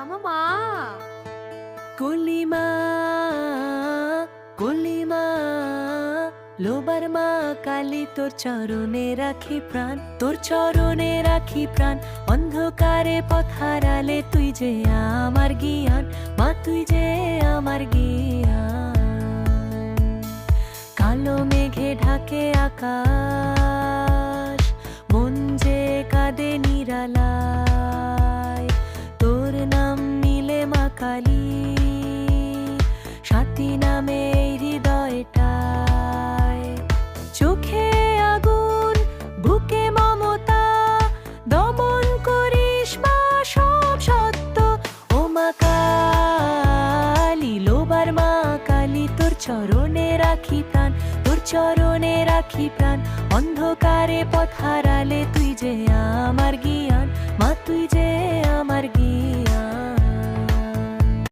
আমার মা। কলিমা কলিমা লোবার মা কালী, তোর চরণে রাখি প্রাণ, তোর চরণে রাখি প্রাণ। অন্ধকারে পথ হারালে তুই যে আমার জ্ঞান, মা তুই যে আমার জ্ঞান। কালো মেঘে ঢাকে আকাশ, মন যে কাঁদে নিরালায়, তোর নাম নিলে মা কালী, সাথী নামে এই হৃদয়টায়। চোখে আগুন, বুকে মমতা, দমন করিস মা সব সত্য। ও মা কালী, লোবার মা কালী, তোর চরণে রাখি প্রাণ, তোর চরণে রাখি প্রাণ। অন্ধকারে পথ হারালে তুই যে আমার জ্ঞান, মা তুই যে আমার জ্ঞান।